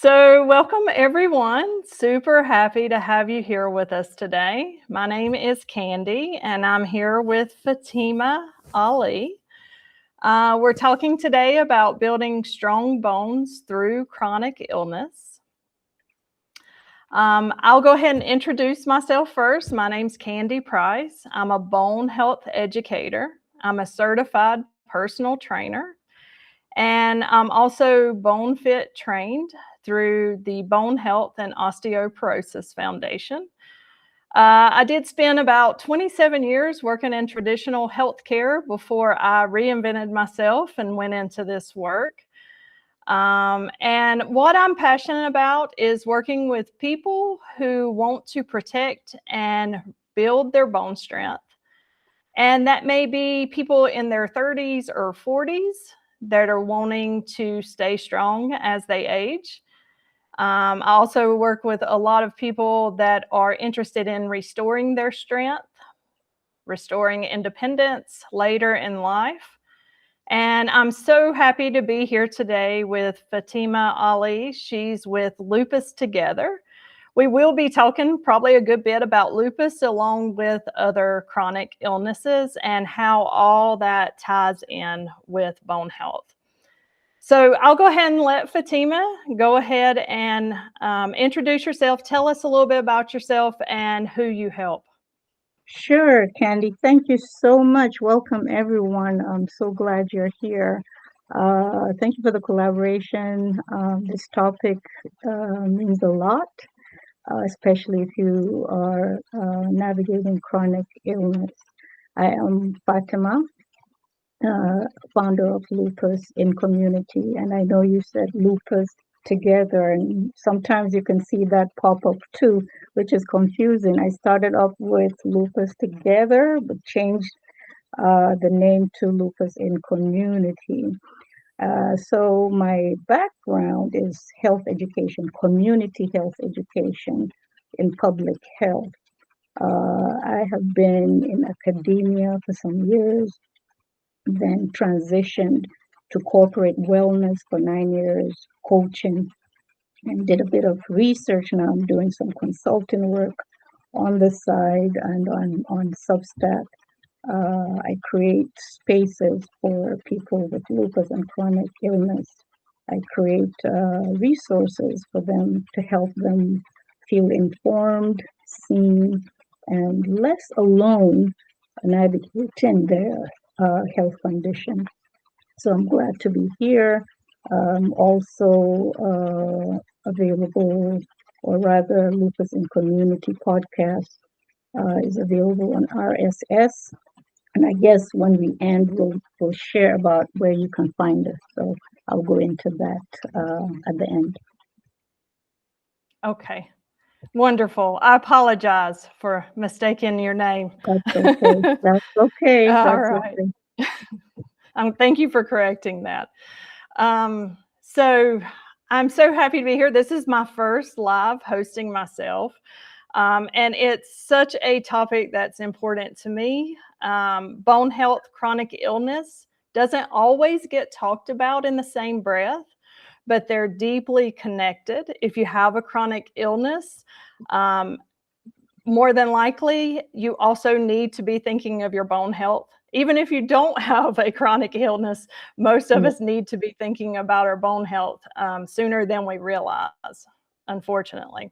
So, welcome everyone. Super happy to have you here with us today. My name is Candy, and I'm here with Fatima Ali. We're talking today about building strong bones through chronic illness. I'll go ahead and introduce myself first. My name's Candy Price. I'm a bone health educator, I'm a certified personal trainer, and I'm also Bone Fit trained through the Bone Health and Osteoporosis Foundation. I did spend about 27 years working in traditional healthcare before I reinvented myself and went into this work. And what I'm passionate about is working with people who want to protect and build their bone strength. And that may be people in their 30s or 40s that are wanting to stay strong as they age. I also work with a lot of people that are interested in restoring their strength, restoring independence later in life. And I'm so happy to be here today with Fatimah Ali. She's with Lupus Together. We will be talking probably a good bit about lupus along with other chronic illnesses and how all that ties in with bone health. So I'll go ahead and let Fatimah go ahead and introduce yourself. Tell us a little bit about yourself and who you help. Sure, Candy. Thank you so much. Welcome, everyone. I'm so glad you're here. Thank you for the collaboration. This topic means a lot, especially if you are navigating chronic illness. I am Fatima, founder of Lupus in Community, and I know you said Lupus together, and sometimes you can see that pop up too, which is confusing. I started off with Lupus Together, but changed the name to Lupus in Community. So my background is health education, community health education in public health. I have been in academia for some years, then transitioned to corporate wellness for 9 years, coaching, and did a bit of research. Now I'm doing some consulting work on the side and on Substack. I create spaces for people with lupus and chronic illness. I create resources for them to help them feel informed, seen, and less alone navigating their health condition. So I'm glad to be here. Also available, or rather, Lupus in Community podcast is available on RSS. And I guess when we end, we'll share about where you can find us. So I'll go into that at the end. Okay, wonderful. I apologize for mistaking your name. That's okay. That's okay. All That's right. okay. Thank you for correcting that. So I'm so happy to be here. This is my first live hosting myself. And it's such a topic that's important to me. Bone health, chronic illness doesn't always get talked about in the same breath, but they're deeply connected. If you have a chronic illness, more than likely, you also need to be thinking of your bone health. Even if you don't have a chronic illness, most of Yeah. us need to be thinking about our bone health sooner than we realize, unfortunately.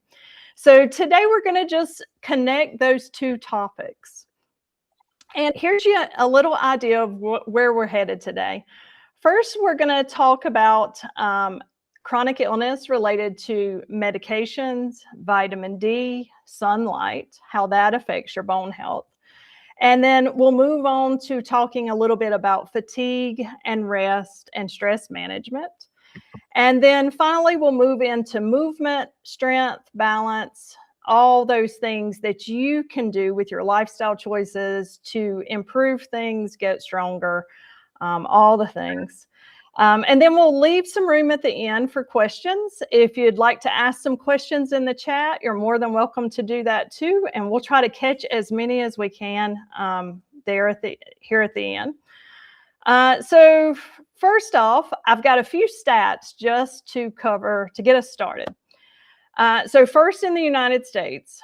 So today we're going to just connect those two topics. And here's a little idea of where we're headed today. First, we're going to talk about chronic illness related to medications, vitamin D, sunlight, how that affects your bone health. And then we'll move on to talking a little bit about fatigue and rest and stress management. And then finally, we'll move into movement, strength, balance, all those things that you can do with your lifestyle choices to improve things, get stronger, all the things. And then we'll leave some room at the end for questions. If you'd like to ask some questions in the chat, you're more than welcome to do that too. And we'll try to catch as many as we can here at the end. So first off, I've got a few stats just to cover to get us started. So first, in the United States,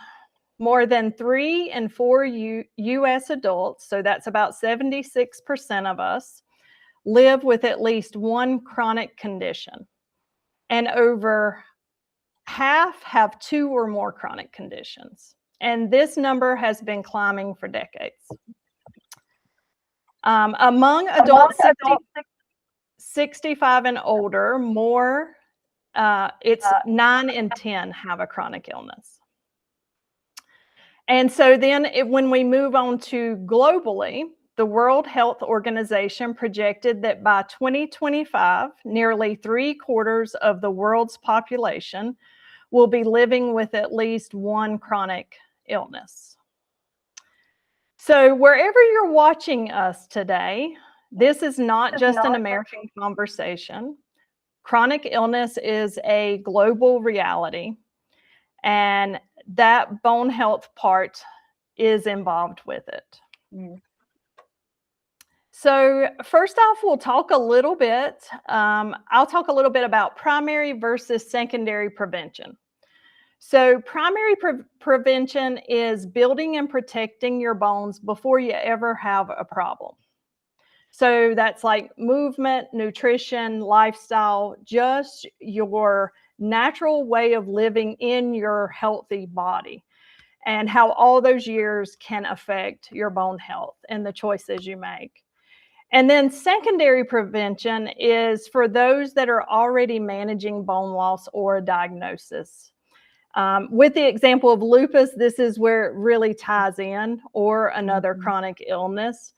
more than 3 in 4 U.S. adults, so that's about 76% of us, live with at least one chronic condition, and over half have 2 or more chronic conditions. And this number has been climbing for decades. Among adults 65 and older, it's 9 in 10 have a chronic illness. And so then when we move on to globally, the World Health Organization projected that by 2025, nearly 3/4 of the world's population will be living with at least one chronic illness. So wherever you're watching us today, this is not just an American conversation. Chronic illness is a global reality, and that bone health part is involved with it. Yes. So first off, we'll talk a little bit, I'll talk a little bit about primary versus secondary prevention. So primary prevention is building and protecting your bones before you ever have a problem. So that's like movement, nutrition, lifestyle, just your natural way of living in your healthy body, and how all those years can affect your bone health and the choices you make. And then secondary prevention is for those that are already managing bone loss or a diagnosis. With the example of lupus, this is where it really ties in, or another chronic illness.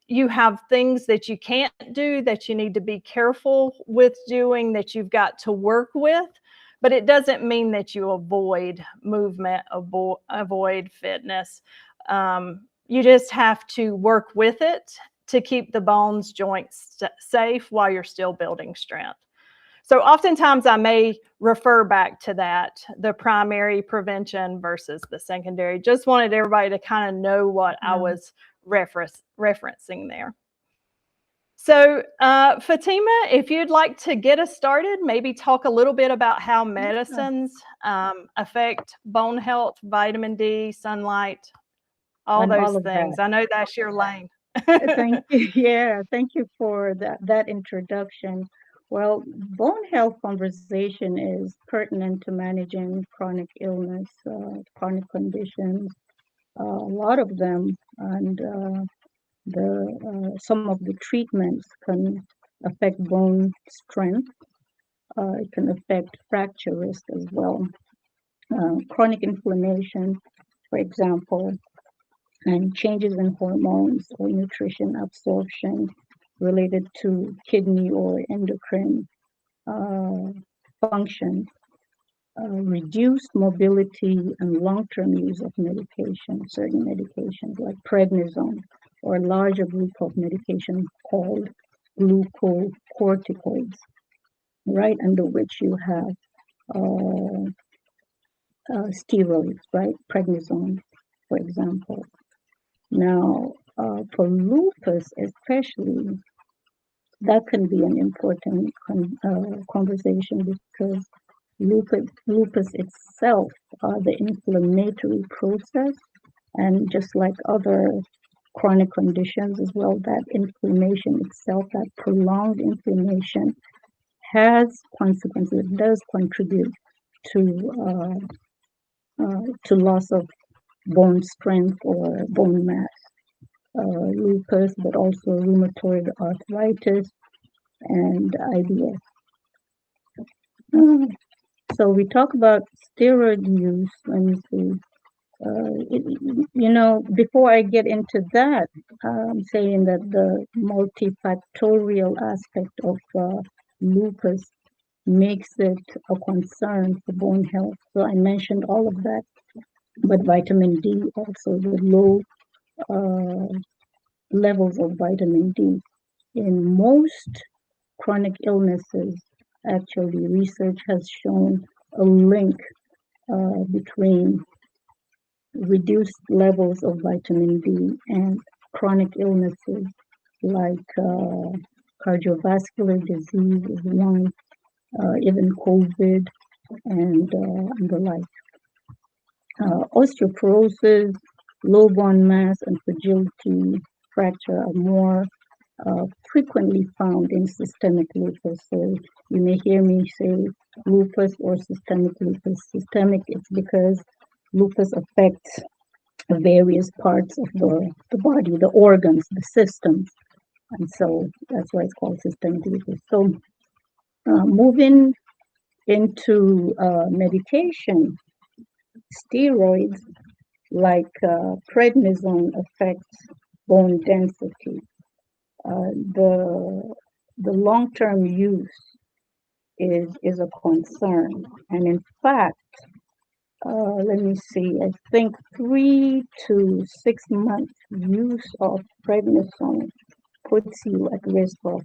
You have things that you can't do, that you need to be careful with doing, that you've got to work with, but it doesn't mean that you avoid movement, avoid fitness. You just have to work with it to keep the bones, joints safe while you're still building strength. So oftentimes I may refer back to that, the primary prevention versus the secondary. Just wanted everybody to kind of know what I was referencing there. So Fatimah, if you'd like to get us started, maybe talk a little bit about how medicines affect bone health, vitamin D, sunlight, all those things. I know that's your lane. Thank you. Yeah, thank you for that introduction. Well, bone health conversation is pertinent to managing chronic illness, chronic conditions, a lot of them, and some of the treatments can affect bone strength. It can affect fracture risk as well. Chronic inflammation, for example, and changes in hormones or nutrition absorption related to kidney or endocrine function, reduced mobility and long-term use of medication, certain medications like prednisone, or a larger group of medication called glucocorticoids, right, under which you have steroids, right, prednisone, for example. Now, for lupus especially, that can be an important conversation, because lupus itself, the inflammatory process, and just like other chronic conditions as well, that inflammation itself, that prolonged inflammation, has consequences. It does contribute to loss of bone strength or bone mass. Lupus, but also rheumatoid arthritis and IBS. So we talk about steroid use. Let me see. Before I get into that, I'm saying that the multifactorial aspect of lupus makes it a concern for bone health. So I mentioned all of that, but vitamin D also, the low levels of vitamin D in most chronic illnesses. Actually, research has shown a link between reduced levels of vitamin D and chronic illnesses, like cardiovascular disease is one, even COVID and the like. Osteoporosis, low bone mass, and fragility fracture are more frequently found in systemic lupus. So you may hear me say lupus or systemic lupus. Systemic, it's because lupus affects various parts of the body, the organs, the systems. And so that's why it's called systemic lupus. So moving into medication, steroids like prednisone affects bone density. The long-term use is a concern, and in fact, let me see, I think 3 to 6 months use of prednisone puts you at risk uh,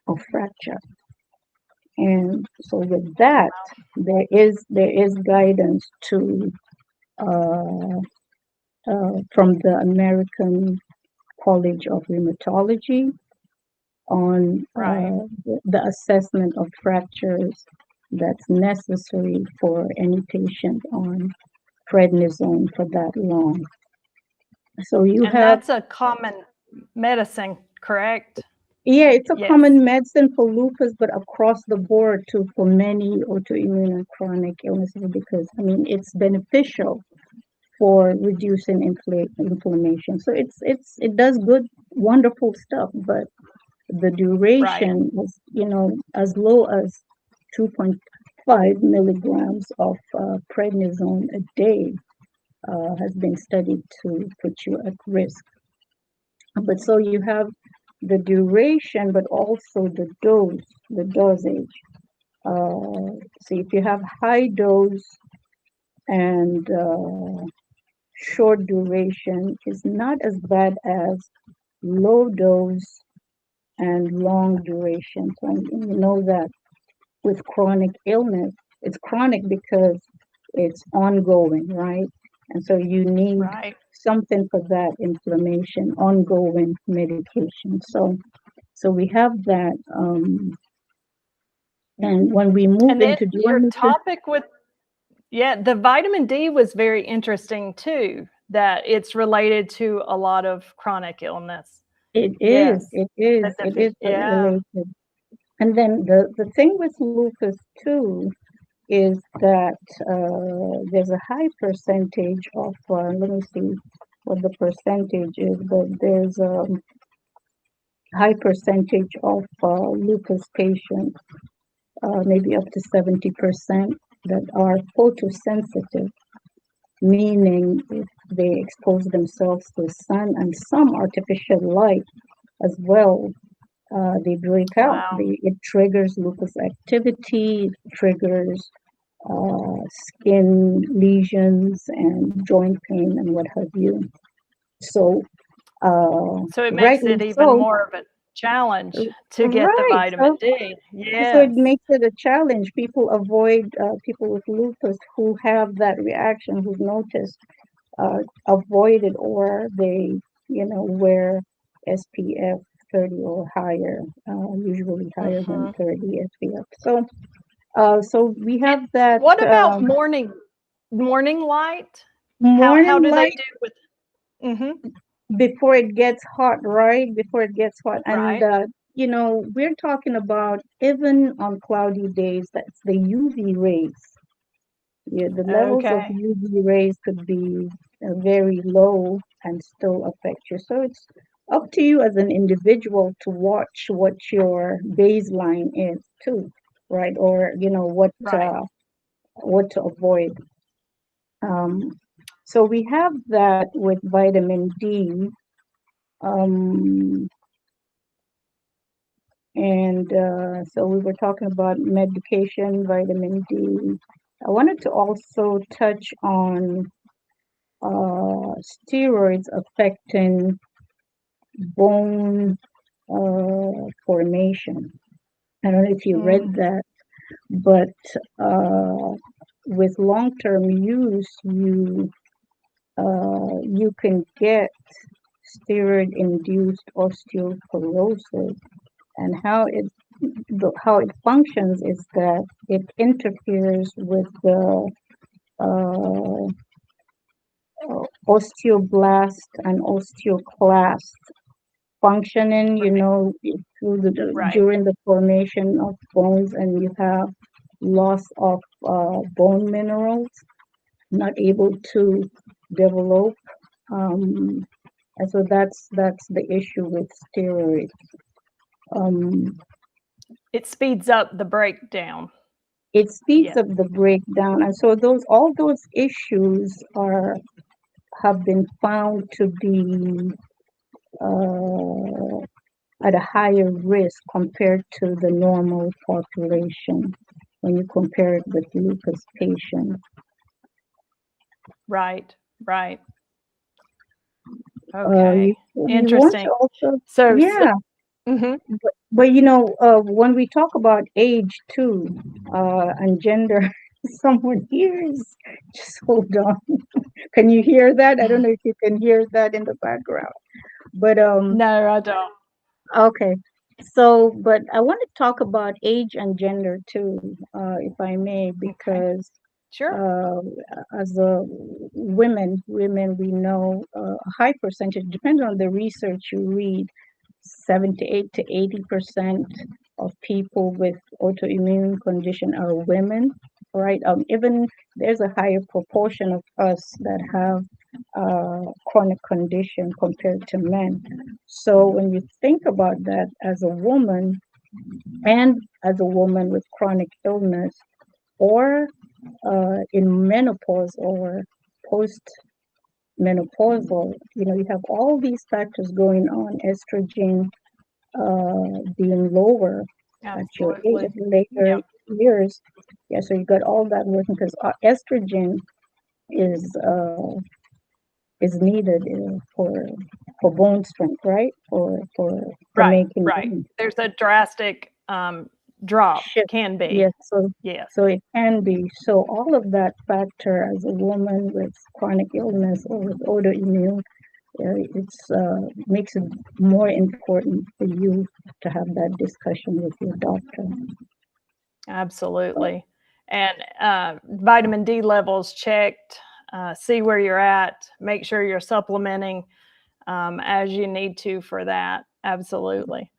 of fracture. And so with that, there is guidance to uh, from the American College of Rheumatology on Right. the assessment of fractures that's necessary for any patient on prednisone for that long. So you And have, that's a common medicine, correct? yeah, it's a Yes. common medicine for lupus, but across the board too for many autoimmune and chronic illnesses because I mean it's beneficial for reducing inflammation. So it does good, wonderful stuff, but the Right. duration is, as low as 2.5 milligrams of prednisone a day has been studied to put you at risk. But so you have the duration, but also the dosage. So if you have high dose and short duration, is not as bad as low dose and long duration. So you know that with chronic illness, it's chronic because it's ongoing, right? And so you need Right. something for that inflammation, ongoing medication. So we have that. And when we move And then into, do you your want me to? topic with yeah, the vitamin D was very interesting too, that it's related to a lot of chronic illness. It is, Yes. it is, That it is yeah. related. And then the thing with lupus too is that there's a high percentage of, let me see what the percentage is, but there's a high percentage of lupus patients, maybe up to 70%, that are photosensitive, meaning if they expose themselves to sun and some artificial light as well, they break out. Wow. It triggers lupus activity, triggers skin lesions and joint pain and what have you. So, So it makes rightly it even so, more of a challenge to get the right. vitamin D. So it Yes. makes it a challenge. People avoid people with lupus who have that reaction, who've noticed, avoid it, or they, wear SPF 30 or higher, usually higher than Mhm. 30 SPF. So we And have that what about morning light? How morning do they light do with mhm, before it gets hot, right? Before it gets hot. And, right. we're talking about even on cloudy days, that's the UV rays. Yeah, the levels of Okay. UV rays could be very low and still affect you. So it's up to you as an individual to watch what your baseline is too, right? Or, Right. what to avoid. Um, so we have that with vitamin D. Um, and so we were talking about medication, vitamin D. I wanted to also touch on steroids affecting bone formation. I don't know if you read Mm, that, but with long-term use, you can get steroid-induced osteoporosis. And how it functions is that it interferes with the uh, osteoblast and osteoclast functioning, through Right. during the formation of bones, and you have loss of bone minerals, not able to develop. Um, and so that's the issue with steroids. Um, It speeds up the breakdown. it speeds Yeah. up the breakdown, and so all those issues have been found to be uh, at a higher risk compared to the normal population when you compare it with lupus patients. Right. Right. You, Okay. you want to Interesting. also, So, yeah, mhm. but when we talk about age too, and gender, someone here is, just hold on. Can you hear that? I don't know if you can hear that in the background, but No, I don't. okay. So, but I want to talk about age and gender too, if I may, Okay. because Sure. uh, as a women, we know a high percentage, depending on the research you read, 78 to 80% of people with autoimmune condition are women, right? Even there's a higher proportion of us that have chronic condition compared to men. So when you think about that as a woman, and as a woman with chronic illness, or in menopause or post menopausal, you have all these factors going on, estrogen being lower at your Absolutely. later Yep. years. Yeah, so you got all that working because estrogen is uh, is needed for bone strength, right? For Right. making Right. bones. There's a drastic drop, Shift. can be. Yes, so Yes. so it can be. So all of that factor as a woman with chronic illness or with autoimmune, it's makes it more important for you to have that discussion with your doctor. Absolutely. And vitamin D levels checked, see where you're at, make sure you're supplementing as you need to for that. Absolutely.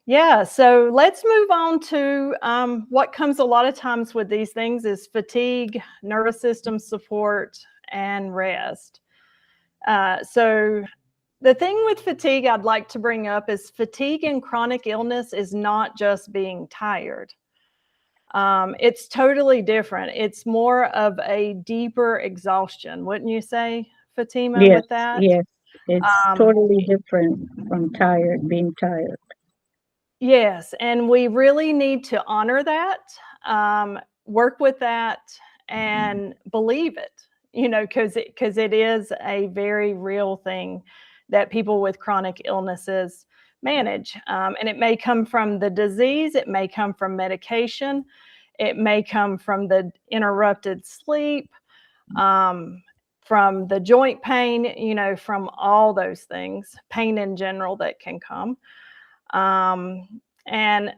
Yeah, so let's move on to what comes a lot of times with these things is fatigue, nervous system support, and rest. So the thing with fatigue I'd like to bring up is fatigue and chronic illness is not just being tired. It's totally different. It's more of a deeper exhaustion, wouldn't you say, Fatima, Yes, with that? yes, it's Um, totally different from being tired. yes, and we really need to honor that, work with that, and believe it, because it is a very real thing that people with chronic illnesses manage. And it may come from the disease, it may come from medication, it may come from the interrupted sleep, um, from the joint pain, from all those things, pain in general that can come. And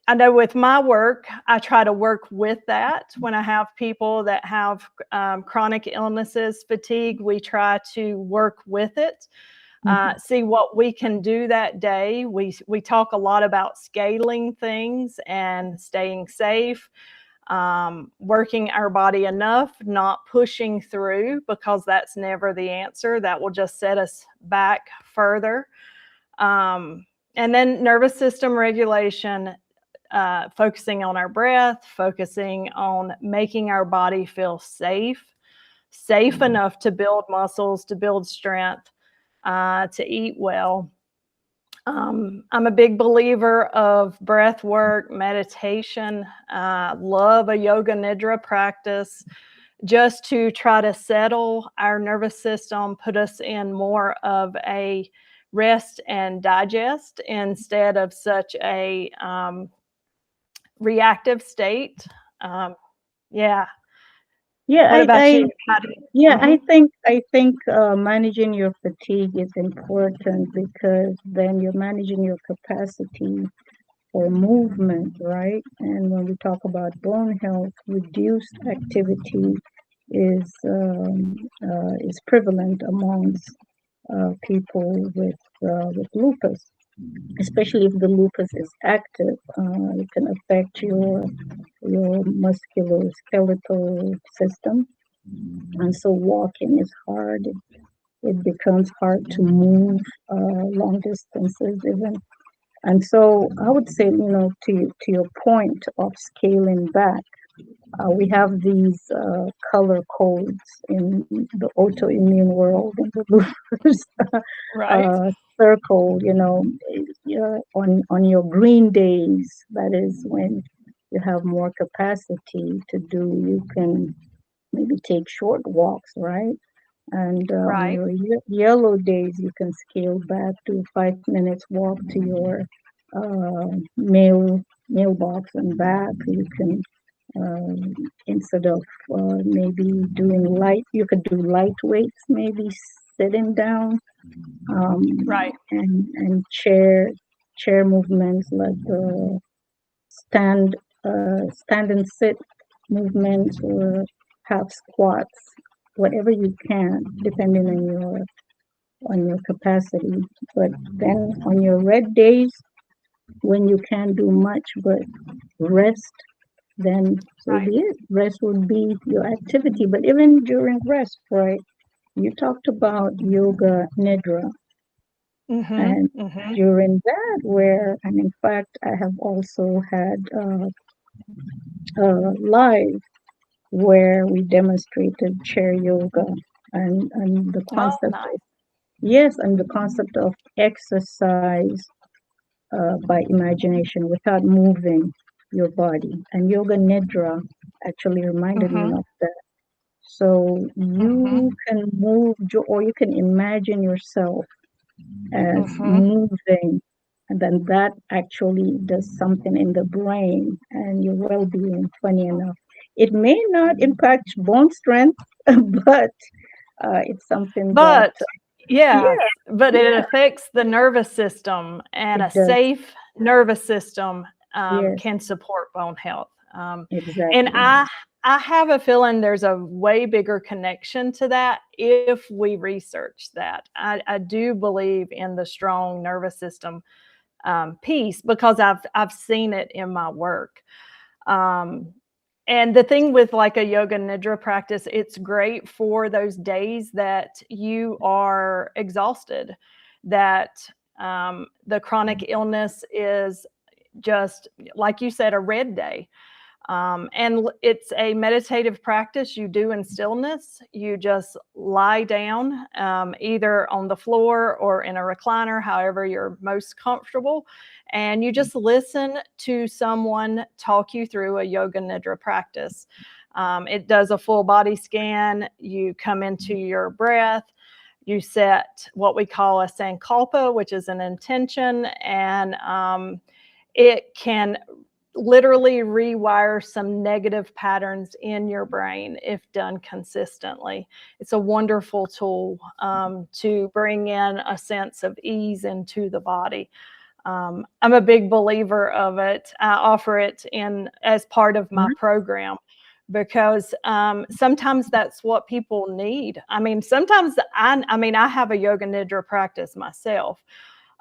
I know with my work, I try to work with that. When I have people that have chronic illnesses, fatigue, we try to work with it, Mhm. see what we can do that day. We talk a lot about scaling things and staying safe, working our body enough, not pushing through, because that's never the answer. That will just set us back further. And then nervous system regulation, focusing on our breath, focusing on making our body feel safe enough to build muscles, to build strength, to eat well. I'm a big believer of breath work, meditation, love a yoga nidra practice, just to try to settle our nervous system, put us in more of a rest and digest instead of such a reactive state. Um, yeah, Yeah, What about I you? How do you? yeah, Mm-hmm. I think managing your fatigue is important because then you're managing your capacity for movement, right? And when we talk about bone health, reduced activity is prevalent amongst people with lupus, especially if the lupus is active. It can affect your musculoskeletal system, and so walking is hard. It becomes hard to move long distances even. And so I would say, to your point of scaling back, we have these color codes in the autoimmune world, in the lupus Right. circle. On your green days, that is when you have more capacity to do. You can maybe take short walks, right? And on Right. your yellow days, you can scale back to 5 minutes walk to your mailbox and back. You can instead of maybe doing light, you could do light weights, maybe sitting down, um, Right. and chair movements like stand stand and sit movements or half squats, whatever you can, depending on your capacity. But then on your red days, when you can't do much but rest, then so Right. be it. Rest would be your activity. But even during rest, right? You talked about yoga nidra, Mm-hmm. and Mm-hmm. during that, and in fact, I have also had live where we demonstrated chair yoga and the Oh, concept nice. of yes, and the concept of exercise by imagination without moving your body. And yoga nidra actually reminded me Mm-hmm. of that. So Mm-hmm. you can move, or you can imagine yourself as Mm-hmm. moving, and then that actually does something in the brain and your well-being. Funny enough, it may not impact bone strength, but it's something that But yes, yeah, but it yeah, affects the nervous system, and a it does. safe nervous system Yes, can support bone health. And exactly. I have a feeling there's a way bigger connection to that if we research that. I do believe in the strong nervous system piece because I've seen it in my work. Um, and the thing with like a yoga nidra practice, it's great for those days that you are exhausted, that the chronic illness is just, like you said, a red day. And it's a meditative practice you do in stillness. You just lie down, either on the floor or in a recliner, however you're most comfortable. And you just listen to someone talk you through a yoga nidra practice. It does a full body scan. You come into your breath. You set what we call a sankalpa, which is an intention, and it can literally rewire some negative patterns in your brain if done consistently. It's a wonderful tool to bring in a sense of ease into the body. I'm a big believer of it. I offer it in as part of my Mhm. program because sometimes that's what people need. I mean, sometimes I have a yoga nidra practice myself,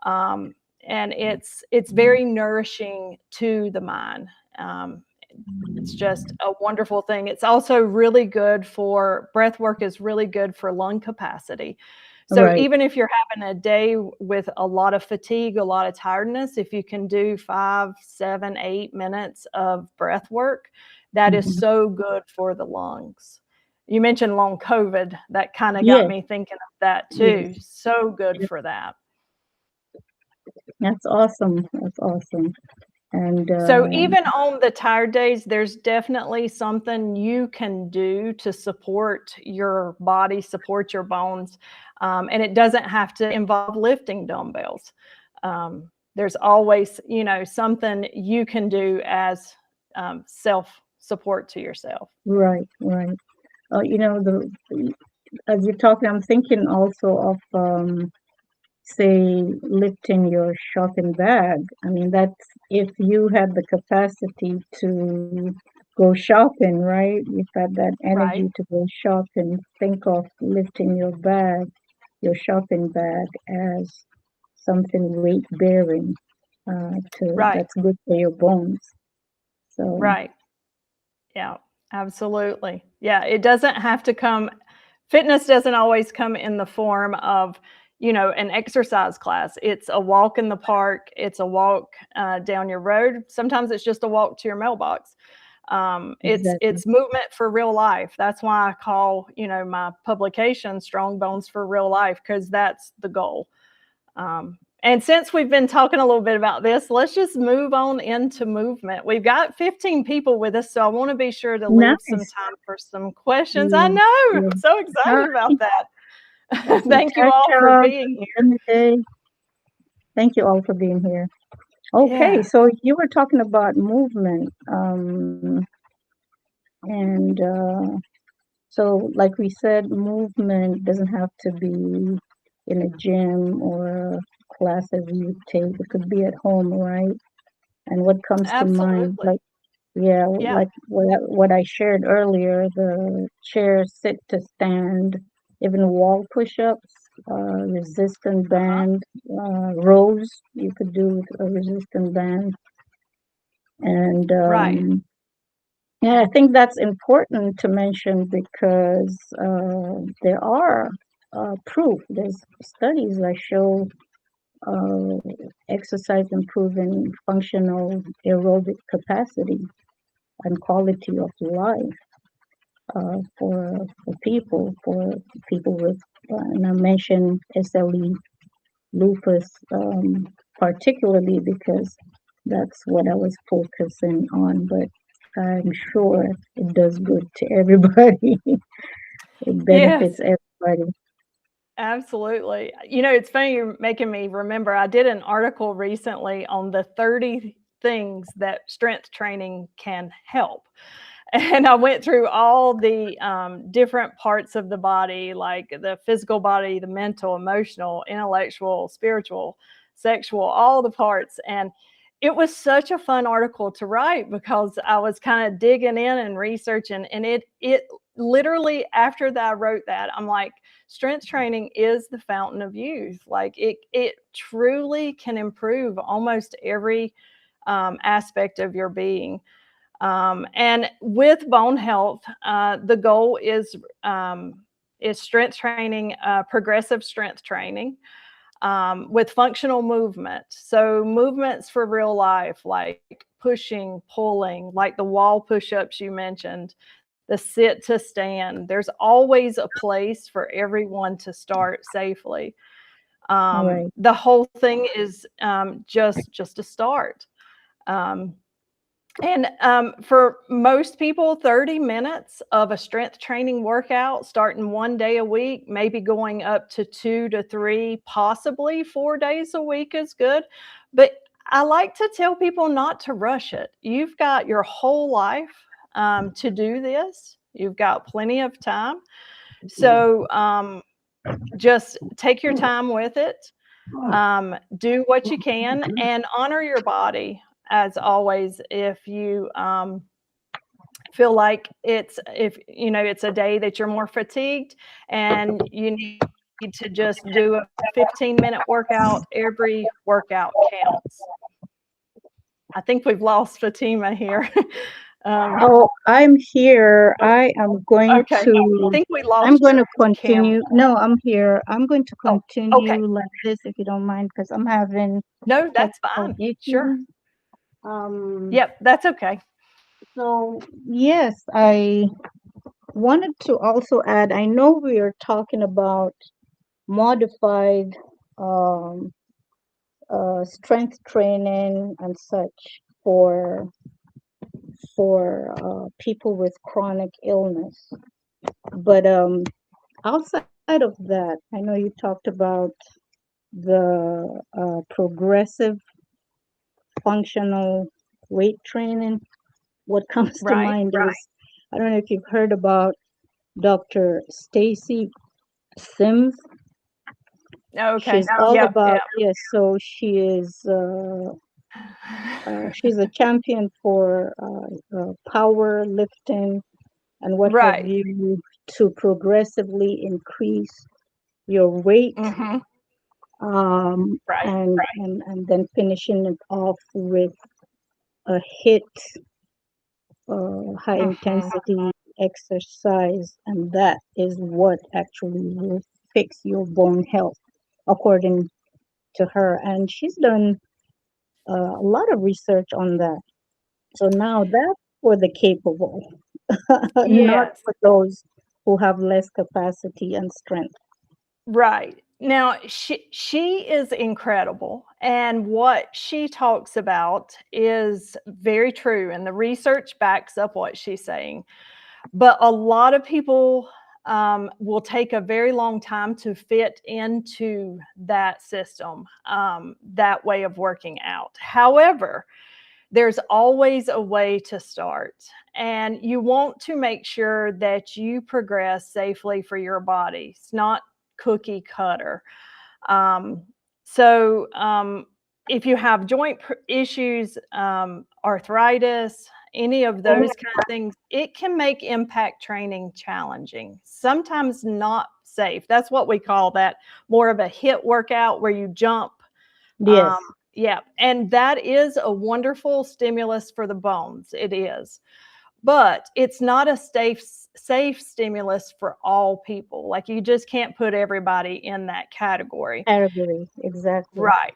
um, and it's very nourishing to the mind. Um, it's just a wonderful thing. It's also really good for breath work is really good for lung capacity. So Right. even if you're having a day with a lot of fatigue, a lot of tiredness, if you can do 5, 7, 8 minutes of breath work, that is Hmm. so good for the lungs. You mentioned long COVID. That kind of got Yes, me thinking of that too. yes, So good yes. for that. That's awesome. That's awesome. And So even on the tired days, there's definitely something you can do to support your body, support your bones, and it doesn't have to involve lifting dumbbells. There's always, something you can do as self support to yourself. right, right. as you're talking, I'm thinking also of say lifting your shopping bag. I mean, that's if you had the capacity to go shopping, right? You've had that energy Right. to go shopping. Think of lifting your bag, your shopping bag, as something weight bearing. Right. That's good for your bones. So Right. Yeah, absolutely. Yeah, it doesn't have to come fitness doesn't always come in the form of, an exercise class. It's a walk in the park, it's a walk down your road. Sometimes it's just a walk to your mailbox. exactly. It's movement for real life. That's why I call, my publication Strong Bones for Real Life, because that's the goal. And since we've been talking a little bit about this, let's just move on into movement. We've got 15 people with us, so I want to be sure to leave some Nice. time for some questions. I Yeah, know, yeah. I'm so Hi, excited about that. Thank you all for Natasha, being here. Wednesday. Thank you all for being here. Okay, Yeah, so you were talking about movement, and so like we said, movement doesn't have to be in a gym or classes you take. It could be at home, right? And what comes to mind, absolutely. like yeah, Yeah. like what I shared earlier, the chair, sit to stand, even wall push-ups, resistant Uh-huh. band, rows you could do with a resistant band. And Right. yeah, I think that's important to mention because there are proof, there's studies that show uh, exercise improving functional aerobic capacity and quality of life for people with, and I mentioned SLE, lupus, particularly because that's what I was focusing on. But I'm sure it does good to everybody. It benefits Yes. everybody. Absolutely. It's funny you're making me remember, I did an article recently on the 30 things that strength training can help. And I went through all the different parts of the body, like the physical body, the mental, emotional, intellectual, spiritual, sexual, all the parts. And it was such a fun article to write because I was kind of digging in and researching. And it literally, after that I wrote that, I'm like, strength training is the fountain of youth. Like it truly can improve almost every aspect of your being. And with bone health, the goal is strength training, progressive strength training, with functional movement. So movements for real life, like pushing, pulling, like the wall push-ups you mentioned, the sit to stand. There's always a place for everyone to start safely. Right. The whole thing is just a start. Um, and for most people, 30 minutes of a strength training workout, starting 1 day a week, maybe going up to 2 to 3, possibly 4 days a week is good. But I like to tell people not to rush it. You've got your whole life to do this, you've got plenty of time. So just take your time with it, do what you can, and honor your body as always. If you feel like it's a day that you're more fatigued and you need to just do a 15-minute workout, every workout counts. I think we've lost Fatima here. um, Oh, I'm here. okay, I think we I'm lost going your to camera. continue. No, I'm here. I'm going to Oh, okay. continue like this if you don't mind, because I'm having No, that's technical fine. Sure. issues. Um, Yep, that's okay. so yes, I wanted to also add, I know we are talking about modified um, strength training and such for people with chronic illness. But outside of that, I know you talked about the progressive functional weight training. What comes to Right. mind is, I don't know if you've heard about Dr. Stacy Sims. Okay. She's all Yep. about, Yep. yes, so she's a champion for power lifting and what have Right. you, to progressively increase your weight, Mm-hmm. Right. and then finishing it off with a hit high Mm-hmm. intensity exercise, and that is what actually will fix your bone health, according to her. And she's done a lot of research on that. So now that's for the capable, not Yes. for those who have less capacity and strength. Right. Now, she is incredible, and what she talks about is very true, and the research backs up what she's saying. But a lot of people will take a very long time to fit into that system, that way of working out. However, there's always a way to start, and you want to make sure that you progress safely for your body. It's not cookie cutter. Um, so, if you have joint issues, arthritis, any of those kind of things, it can make impact training challenging, sometimes not safe. That's what we call that, more of a hit workout where you jump. Yes, Yeah, and that is a wonderful stimulus for the bones. It is, but it's not a safe stimulus for all people. Like, you just can't put everybody in that category. I agree. Exactly. Right.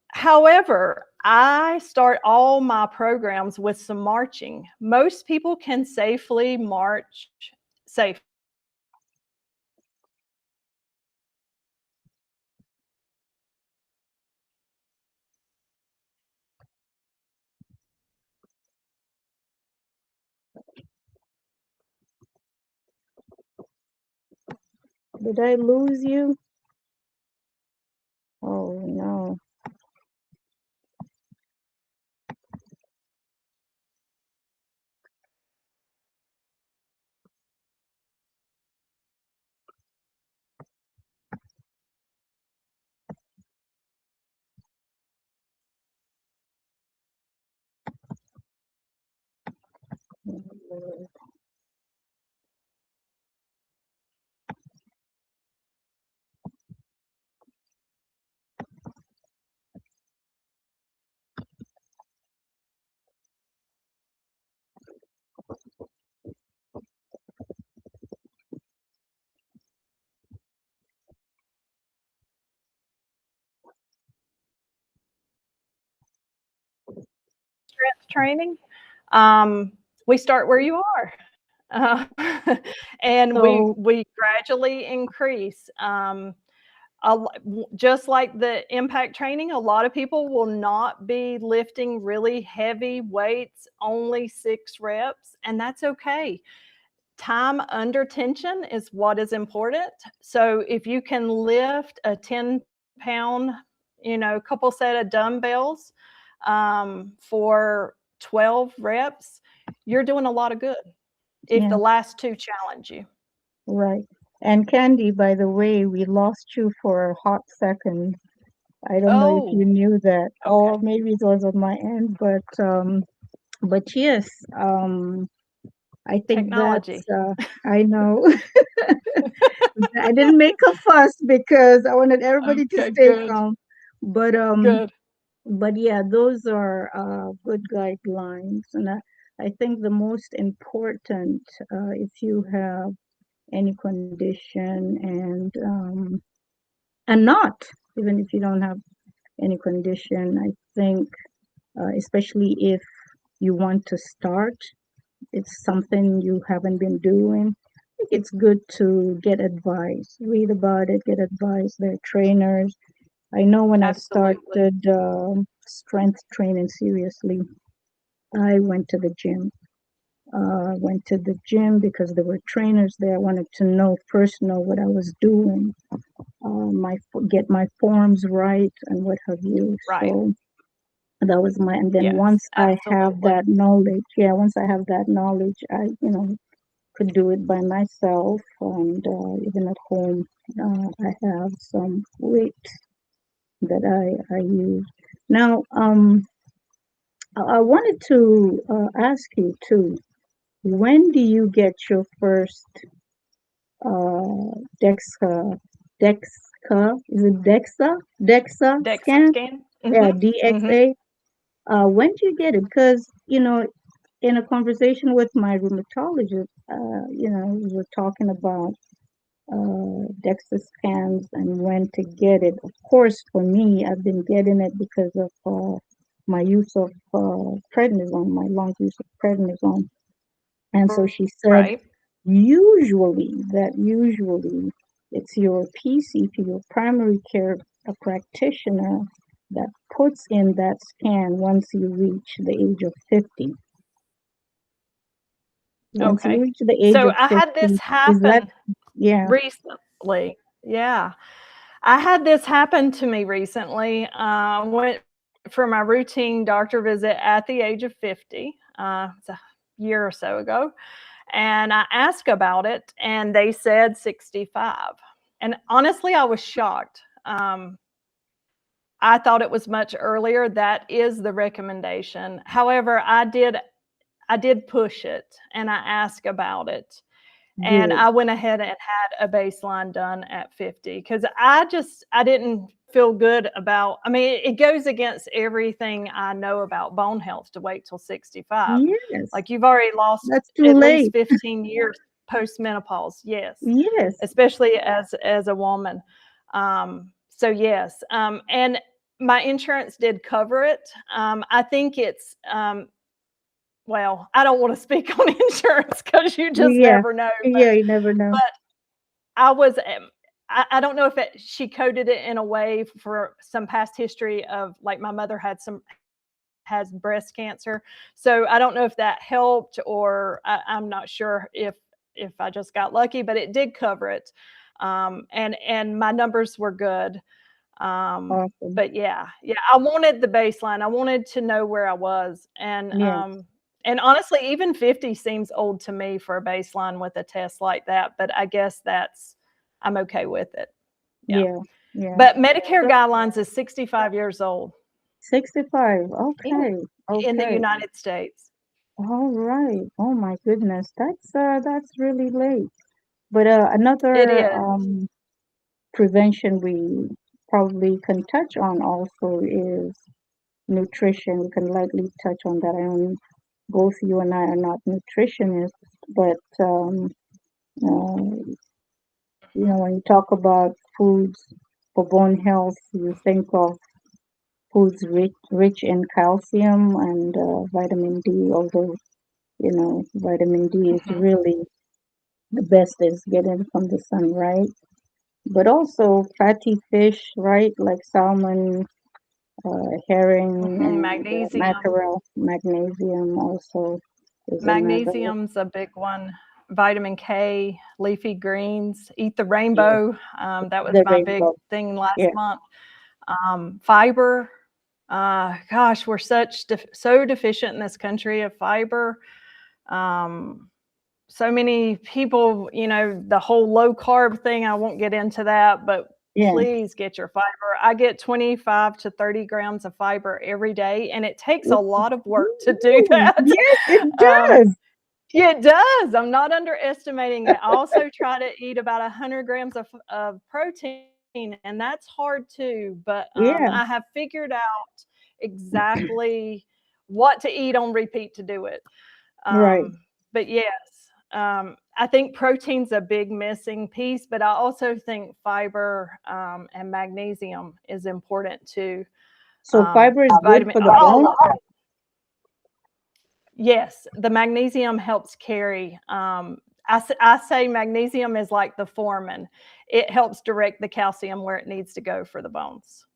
However, I start all my programs with some marching. Most people can safely march safely. Did I lose you? Oh no. Strength training, um, we start where you are. Uh, and we So we gradually increase. Just like the impact training, a lot of people will not be lifting really heavy weights, only 6 reps, and that's okay. Time under tension is what is important. So if you can lift a 10-pound, couple set of dumbbells for 12 reps, you're doing a lot of good if the yeah, last two challenge you. right. And Candy, by the way, we lost you for a hot second. I don't know if you Oh, knew that, okay. or maybe it was on my end, but yes, I think Technology. I know. I didn't make a fuss because I wanted everybody to Okay, stay good, calm. But good. yeah, those are good guidelines, and I think the most important, if you have any condition, and not even if you don't have any condition, I think, especially if you want to start, it's something you haven't been doing. I think it's good to get advice, read about it, get advice. There are trainers. I know when I Absolutely. started strength training seriously, I went to the gym because there were trainers there. I wanted to know what I was doing, get my forms right and what have you. Right. So that was and then Yes, once I have absolutely. that knowledge, yeah, once I have that knowledge, I could do it by myself, and even at home, I have some weights that I use. Now, I wanted to ask you too. When do you get your first DEXA, DEXA, is it DEXA DEXA scan? scan. Yeah, Mm-hmm. DXA. When do you get it? Because, in a conversation with my rheumatologist, we were talking about DEXA scans and when to get it. Of course, for me, I've been getting it because of my use of prednisone, my long use of prednisone. And so she said, Right. usually it's your PCP, your primary care practitioner, that puts in that scan once you reach the age of 50. Once you Okay. reach the age So of I had this 50, is that, happen yeah, recently. Yeah. I had this happen to me recently. I went for my routine doctor visit at the age of 50. It's a year or so ago. And I asked about it, and they said 65. And honestly, I was shocked. I thought it was much earlier. That is the recommendation. However, I did push it, and I asked about it. And good. I went ahead and had a baseline done at 50 because I didn't feel good about, I mean, it goes against everything I know about bone health to wait till 65. Yes, Like you've already lost that's too at least late. 15 years post menopause. Yes, Yes, especially as a woman. So yes, and my insurance did cover it. I think it's well, I don't want to speak on insurance because you just yeah, never know. yeah, you never know. But I was, I don't know if she coded it in a way for some past history of like my mother has breast cancer, so I don't know if that helped or I'm not sure if I just got lucky, but it did cover it, and my numbers were good. Awesome. But yeah, I wanted the baseline. I wanted to know where I was, Yes, and honestly, even 50 seems old to me for a baseline with a test like that. But I guess I'm okay with it. Yeah. yeah, yeah. But Medicare So guidelines is 65 years old 65. in Okay, in the okay. United States. All right. Oh my goodness, that's really late. But It another is. prevention we probably can touch on also is nutrition. We can lightly touch on that. I know both you and I are not nutritionists, but uh, when you talk about foods for bone health, you think of foods rich in calcium and vitamin D, although, vitamin D is Mhm. really the best is getting from the sun, right? But also fatty fish, right? Like salmon, herring, Mhm. and Magnesium. mackerel. Magnesium also is another. Magnesium's a big one. Vitamin K, leafy greens, eat the Yeah, rainbow. That was the my big rainbow. thing last Yeah, month. Fiber. Gosh, we're so deficient in this country of fiber. Um, so many people, the whole low carb thing. I won't get into that, but yeah. please get your fiber. I get 25 to 30 grams of fiber every day, and it takes a lot of work to do that. Yes, it Um, does. yeah, it does. I'm not underestimating it. I also try to eat about 100 grams of protein, and that's hard too. But Yeah, I have figured out exactly what to eat on repeat to do it. right. But yes, I think protein's a big missing piece, but I also think fiber and magnesium is important too. So fiber is good Vitamin, for the bone. yes, the magnesium helps carry. I say magnesium is like the foreman. It helps direct the calcium where it needs to go for the bones.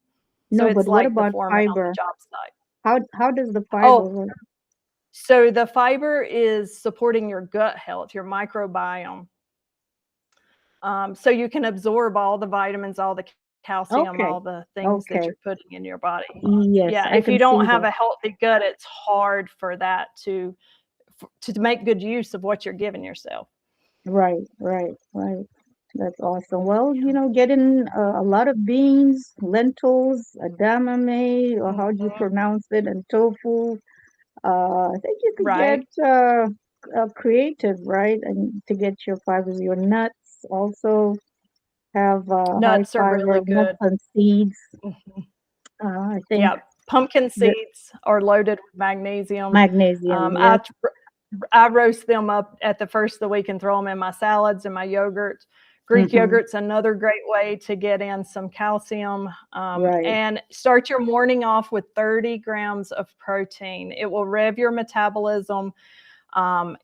So No, it's but what like the about foreman on the fiber? job site. How does the fiber Oh, work? so the fiber is supporting your gut health, your microbiome. So you can absorb all the vitamins, all the calcium, Okay, all the things that okay. you're putting in your body. Yes, Yeah, I if you can don't see have that. a healthy gut, it's hard for that to make good use of what you're giving yourself. Right. That's awesome. Well, getting a lot of beans, lentils, edamame, or how do you Mhm. pronounce it, and tofu. I think you could get Right. creative, right? And to get your fibers, your nuts also have high Nuts are really fiber, nuts good. and seeds. Mhm. I think Yeah, pumpkin the seeds are loaded with magnesium. magnesium, Um, yes, I I roast them up at the first of the week and throw them in my salads and my yogurt. Greek mm-hmm, yogurt's another great way to get in some calcium. right, And start your morning off with 30 grams of protein. It will rev your metabolism.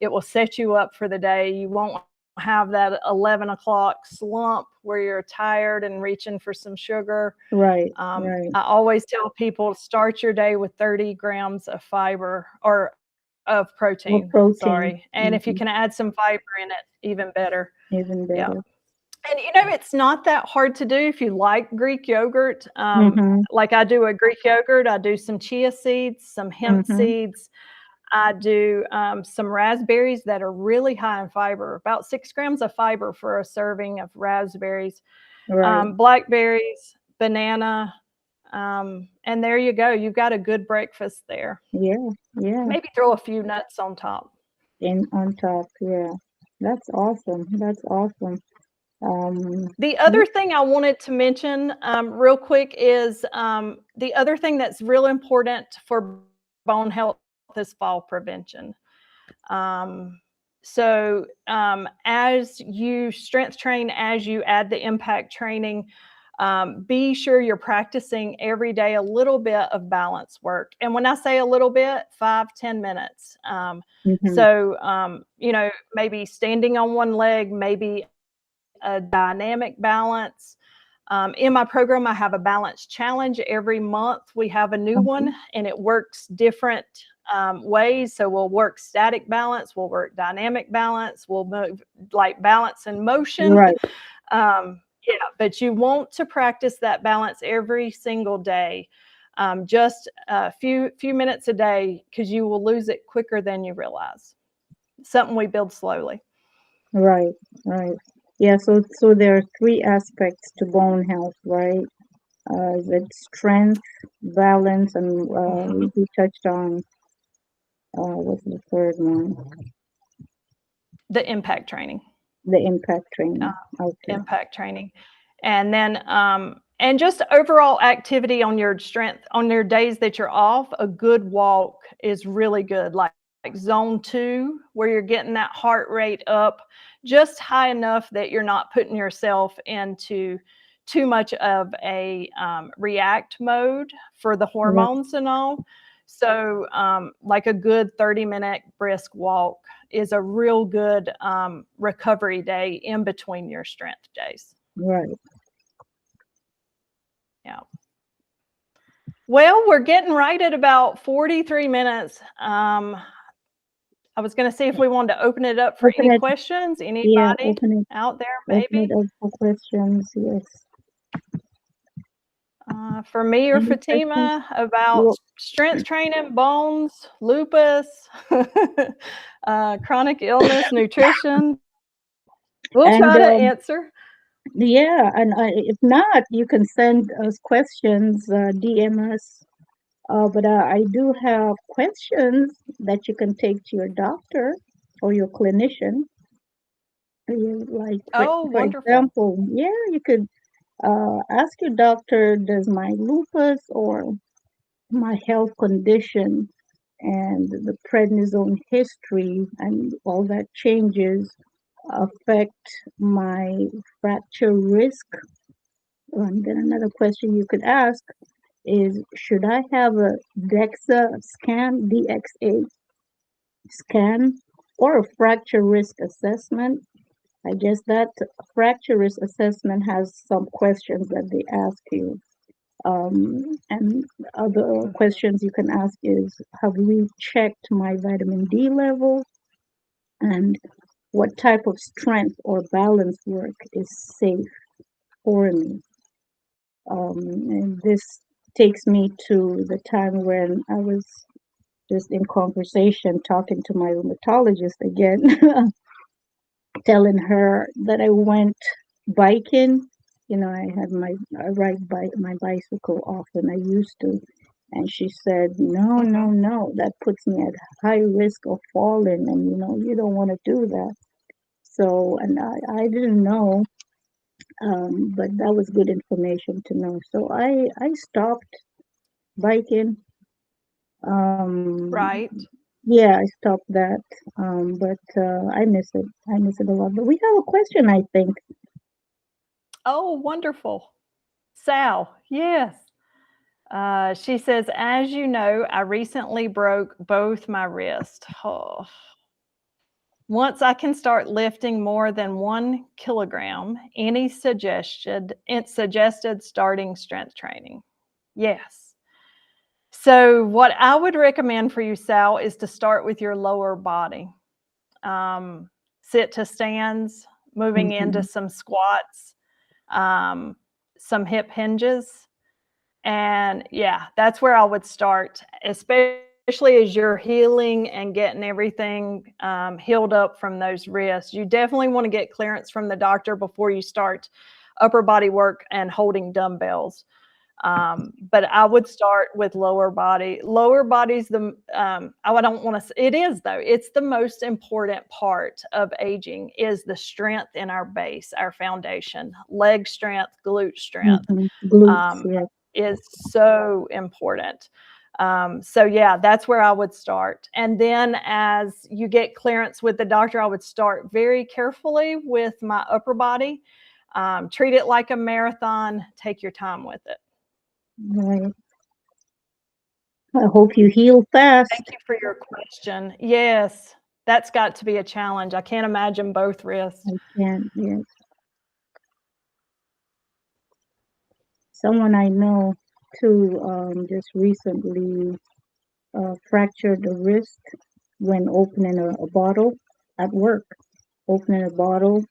It will set you up for the day. You won't have that 11 o'clock slump where you're tired and reaching for some sugar. right, right. I always tell people start your day with 30 grams of fiber or of Or protein, protein, sorry. And if you mm-hmm, can add some fiber in it, even better. even Yeah. better. And it's not that hard to do if you like Greek yogurt. Mm-hmm, Like I do a Greek yogurt, I do some chia seeds, some hemp mm-hmm, seeds. I do some raspberries that are really high in fiber, about 6 grams of fiber for a serving of raspberries, right. blackberries, banana, and there you go. You've got a good breakfast there. Yeah, yeah. Maybe throw a few nuts on top. In on top, yeah. That's awesome. That's awesome. Um, The yeah, other thing I wanted to mention real quick is the other thing that's real important for bone health is fall prevention. Um, as you strength train, as you add the impact training, be sure you're practicing every day a little bit of balance work. And when I say a little bit, 5-10 minutes. mm-hmm, Maybe standing on one leg, maybe a dynamic balance. In my program, I have a balance challenge every month. We have a new okay, one, and it works different ways. So we'll work static balance, we'll work dynamic balance, we'll move like balance and motion. right, Yeah, but you want to practice that balance every single day, just a few minutes a day, because you will lose it quicker than you realize. Something we build slowly. right, right. Yeah, so there are three aspects to bone health, right? The strength, balance, and Mhm. we touched on what's the third one? The impact training. The impact Uh, training. Okay, Impact training. And then and just overall activity on your strength on your days that you're off. A good walk is really good, like zone 2, where you're getting that heart rate up just high enough that you're not putting yourself into too much of a react mode for the right, hormones and all. So like a good 30-minute brisk walk is a real good recovery day in between your strength days. right. Yeah. Well, we're getting right at about 43 minutes. I was going to see if we wanted to open it up for Open any it, questions. yeah, Anybody out there, open maybe it up for questions. Yes. for me or Any questions? Fatima about Well, strength training, bones, lupus, chronic illness, nutrition. We'll and try to answer. yeah, and if not, you can send us questions, DM us. But I do have questions that you can take to your doctor or your clinician. Like, Oh, for wonderful. example, yeah, you could ask your doctor, does my lupus or my health condition and the prednisone history and all that changes affect my fracture risk? And then another question you could ask is, should I have a DXA scan, or a fracture risk assessment? I guess that fracture risk assessment has some questions that they ask you. And other questions you can ask is, have we checked my vitamin D level? And what type of strength or balance work is safe for me? And this takes me to the time when I was just in conversation talking to my rheumatologist again. telling her that I went biking. You know, I ride my bicycle often. I used to. And she said, no, no, Mhm. no, that puts me at high risk of falling. And, you don't want to do that. So, and I didn't know, but that was good information to know. So I stopped biking. Um, Right. yeah, I stopped that. But I miss it. I miss it a lot. But we have a question, I think. Oh, wonderful. Sal, yes. She says, as you know, I recently broke both my wrists. Oh. Once I can start lifting more than 1 kilogram, any suggested starting strength training? Yes. So, what I would recommend for you, Sal, is to start with your lower body. Sit to stands, moving into Hmm. some squats, um, some hip hinges. And yeah, that's where I would start, especially as you're healing and getting everything healed up from those wrists. You definitely want to get clearance from the doctor before you start upper body work and holding dumbbells. But I would start with lower body. Lower body's I don't want to, it is though, it's the most important part of aging is the strength in our base, our foundation, leg strength, glute strength. Glutes, Um, yeah. is so important. So yeah, that's where I would start. And then as you get clearance with the doctor, I would start very carefully with my upper body. Treat it like a marathon. Take your time with it. Right. I hope you heal fast. Thank you for your question. Yes, that's got to be a challenge. I can't imagine both wrists. I can, yes. Someone I know too just recently fractured the wrist when opening a bottle at work, opening a bottle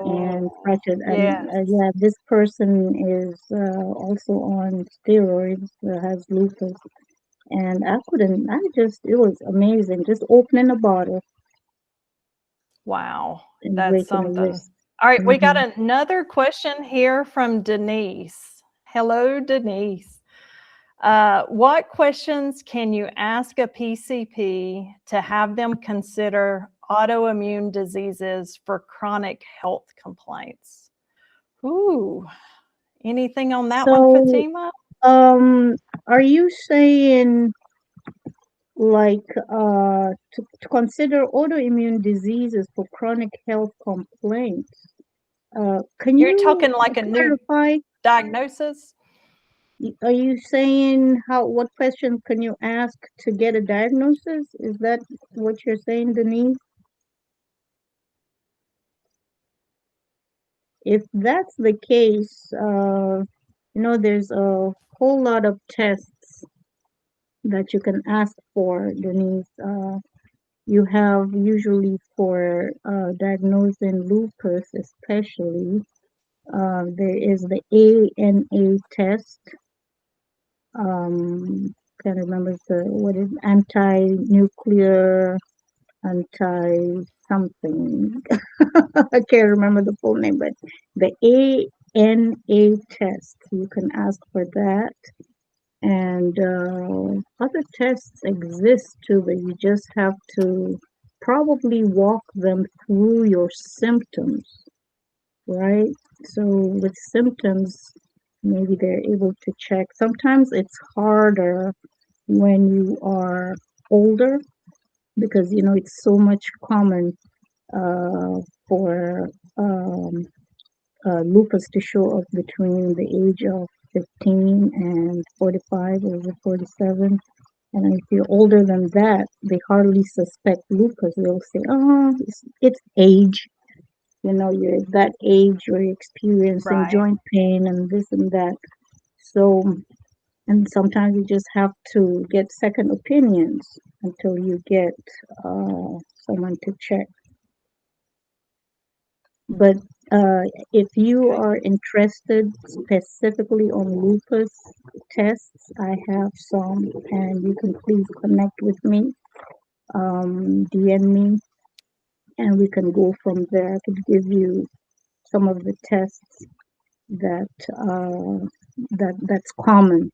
and Oh, fractured. And yes. yeah, this person is also on steroids, has lupus. And it was amazing. Just opening a bottle Wow, and that's breaking a something. wrist. All right, we got Hmm. another question here from Denise. Hello, Denise. What questions can you ask a PCP to have them consider autoimmune diseases for chronic health complaints? Ooh, anything on that one, So, Fatima? um, are you saying like to consider autoimmune diseases for chronic health complaints? Can You're you talking like a new clarify? diagnosis? Are you saying what questions can you ask to get a diagnosis? Is that what you're saying, Denise? If that's the case, there's a whole lot of tests that you can ask for, Denise. You have usually for diagnosing lupus, especially, there is the ANA test. Um, can't remember what is anti-nuclear, anti-something. I can't remember the full name, but the ANA test, you can ask for that. And other tests exist too, but you just have to probably walk them through your symptoms, right? So with symptoms, maybe they're able to check. Sometimes it's harder when you are older because it's so much common for lupus to show up between the age of 15 and 45 or 47. And if you're older than that, they hardly suspect lupus. They'll say, oh, it's age. You're at that age where you're experiencing Right. joint pain and this and that. So, and sometimes you just have to get second opinions until you get someone to check. But if you Okay. are interested specifically on lupus tests, I have some, and you can please connect with me, DM me, and we can go from there. I could give you some of the tests that that's common.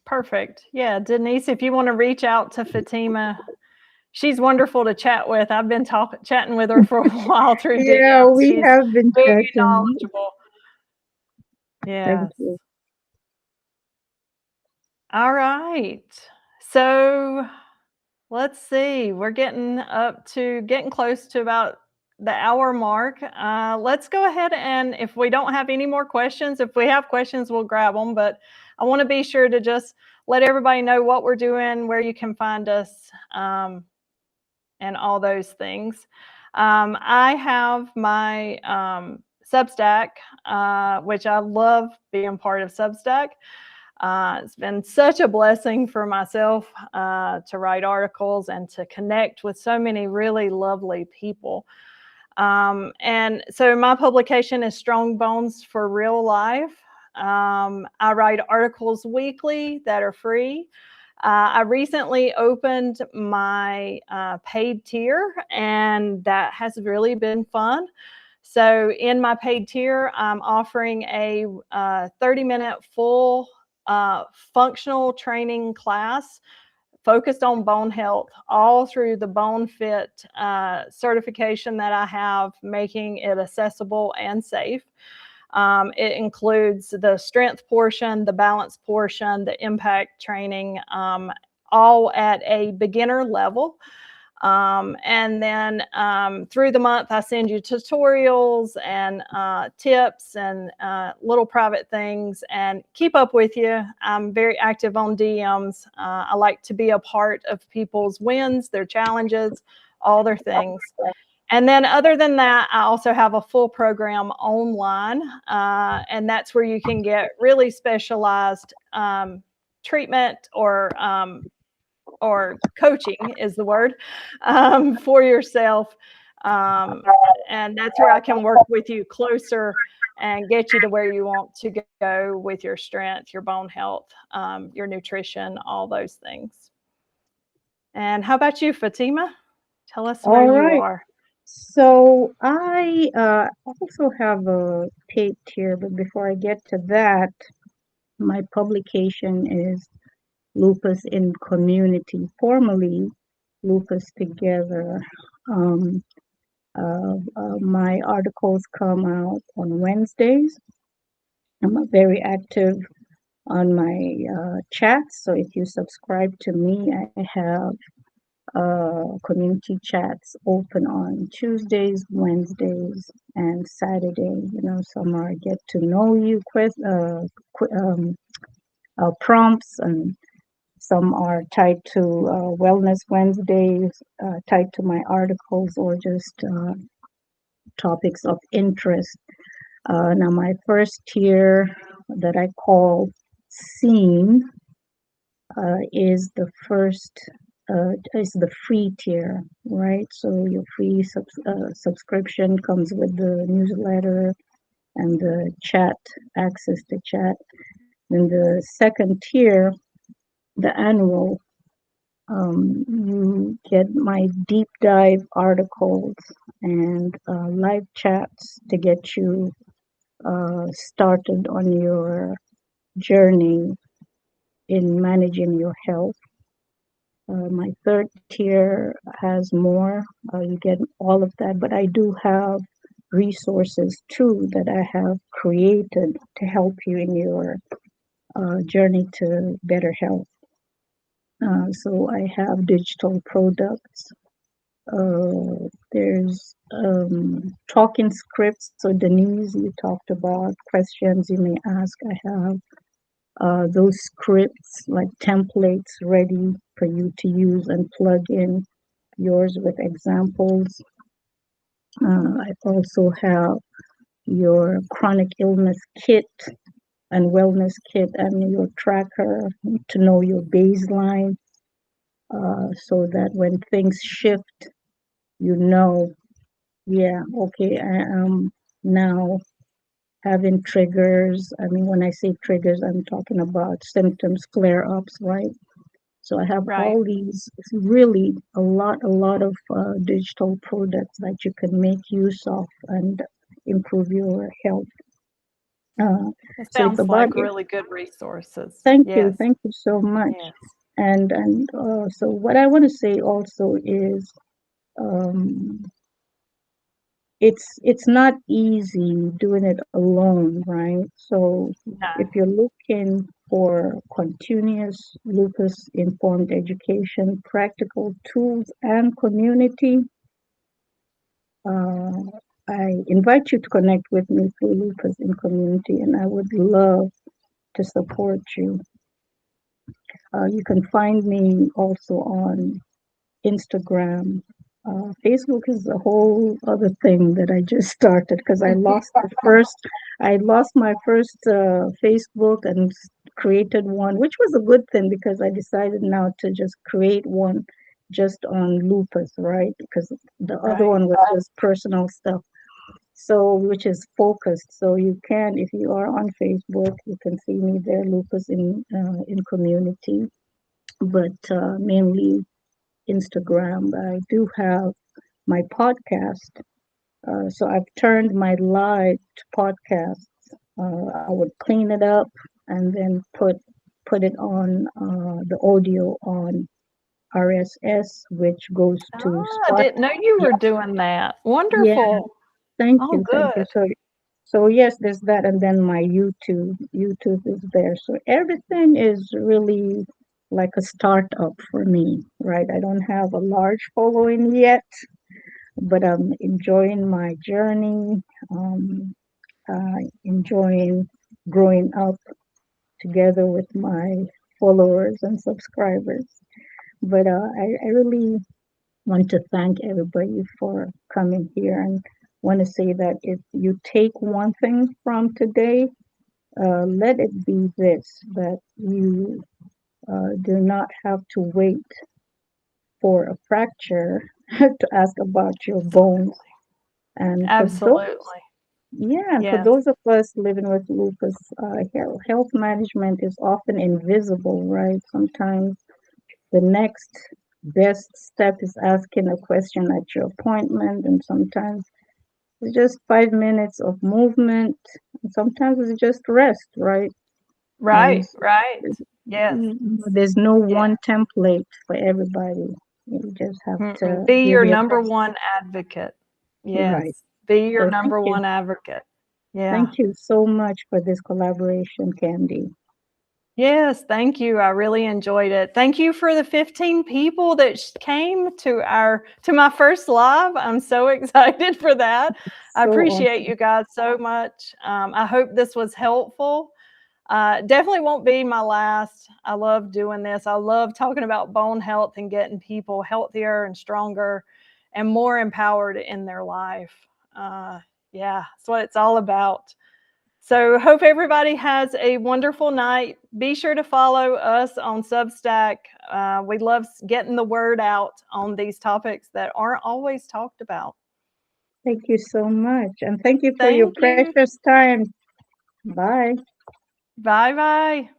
Perfect. Yeah, Denise, if you want to reach out to Fatimah, she's wonderful to chat with. I've been chatting with her for a while through Yeah, DMs. we She's have been very chatting. knowledgeable. Thank Yes. you. All right. So let's see. We're getting close to about the hour mark. Let's go ahead, and if we don't have any more questions, if we have questions, we'll grab them. But I want to be sure to just let everybody know what we're doing, where you can find us, and all those things. I have my Substack, which I love being part of Substack. It's been such a blessing for myself to write articles and to connect with so many really lovely people. And so my publication is Strong Bones for Real Life. I write articles weekly that are free. I recently opened my paid tier, and that has really been fun. So in my paid tier, I'm offering a 30-minute full functional training class focused on bone health, all through the Bone Fit certification that I have, making it accessible and safe. It includes the strength portion, the balance portion, the impact training, all at a beginner level. And then through the month, I send you tutorials and tips and little private things, and keep up with you. I'm very active on DMs. I like to be a part of people's wins, their challenges, all their things. And then other than that, I also have a full program online, and that's where you can get really specialized treatment or coaching is the word, for yourself. And that's where I can work with you closer and get you to where you want to go with your strength, your bone health, your nutrition, all those things. And how about you, Fatimah? Tell us where All you right. are. So I also have a paid tier, but before I get to that, my publication is Lupus in Community, formerly Lupus Together. Um, my articles come out on Wednesdays. I'm very active on my chats, so if you subscribe to me, I have community chats open on Tuesdays, Wednesdays, and Saturday. You know, some are get to know you prompts, and some are tied to Wellness Wednesdays, tied to my articles, or just topics of interest. Now, my first tier that I call Seen is the first is the free tier, right? So your free subscription comes with the newsletter and the chat, access to chat. Then the second tier, the annual, you get my deep dive articles and live chats to get you started on your journey in managing your health. My third tier has more. You get all of that, but I do have resources too that I have created to help you in your journey to better health. So I have digital products. There's talking scripts. So Denise, you talked about questions you may ask. I have those scripts like templates ready for you to use and plug in yours with examples. I also have your chronic illness kit and wellness kit and your tracker to know your baseline, so that when things shift, you know, yeah, okay, I am now having triggers. I mean, when I say triggers, I'm talking about symptoms, flare ups, right? So I have Right. all these really a lot of digital products that you can make use of and improve your health. Uh, It so it's sounds about like really good resources. Yes. thank you so much. Yes. And so what I want to say also is um, it's not easy doing it alone, right? So if No. you're looking for continuous lupus informed education, practical tools, and community, uh, I invite you to connect with me through Lupus in Community, and I would love to support you. You can find me also on Instagram. Facebook is a whole other thing that I just started because I lost my first Facebook and created one, which was a good thing because I decided now to just create one just on lupus, right? Because the other Right. one was just personal stuff. So, which is focused. So you can, if you are on Facebook, you can see me there, lupus in community, but mainly Instagram. I do have my podcast. So I've turned my live to podcasts. I would clean it up and then put it on the audio on RSS, which goes to I Spot. didn't know you Yeah, were doing that. yeah. Wonderful. Thank Oh, you, thank you. good. So yes, there's that, and then my YouTube. YouTube is there. So everything is really like a startup for me, right? I don't have a large following yet, but I'm enjoying my journey, enjoying growing up together with my followers and subscribers. But I really want to thank everybody for coming here and want to say that if you take one thing from today, let it be this, that you do not have to wait for a fracture to ask about your bones. Absolutely. And for those, Absolutely. yeah, and for Yes. those of us living with lupus, health management is often invisible, right? Sometimes the next best step is asking a question at your appointment, and sometimes it's just 5 minutes of movement, and sometimes it's just rest, right? And Right. Right. Yes. there's no Yeah. one template for everybody. You just have Mm-mm. to Be give your your number best. one advocate. Right. Yes. Be your So number one advocate. Yeah. thank you so much for this collaboration, Candy. Yes, thank you. I really enjoyed it. Thank you for the 15 people that came to my first live. I'm so excited for that. I So appreciate awesome. you guys so much. I hope this was helpful. Definitely won't be my last. I love doing this. I love talking about bone health and getting people healthier and stronger and more empowered in their life. Uh, yeah, that's what it's all about. So, hope everybody has a wonderful night. Be sure to follow us on Substack. We love getting the word out on these topics that aren't always talked about. Thank you so much. And thank you for your Thank you. precious time. Bye. Bye bye.